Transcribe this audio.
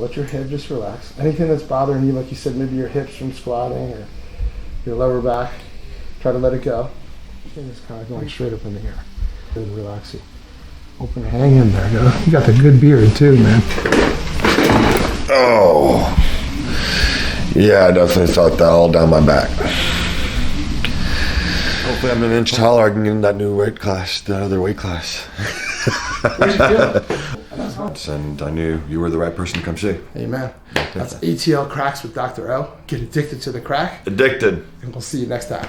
Let your head just relax. Anything that's bothering you, like you said, maybe your hips from squatting or your lower back, try to let it go. And just kind of going straight up in the air. Good, relaxing. Open, hang in there. You got the good beard too, man. Oh, yeah, I definitely felt that all down my back. Hopefully I'm an inch taller, I can get in that new weight class, that other weight class. Where'd you feel? And I knew you were the right person to come see. Amen. That's ATL Cracks with Dr.O. Get addicted to the crack. Addicted. And we'll see you next time.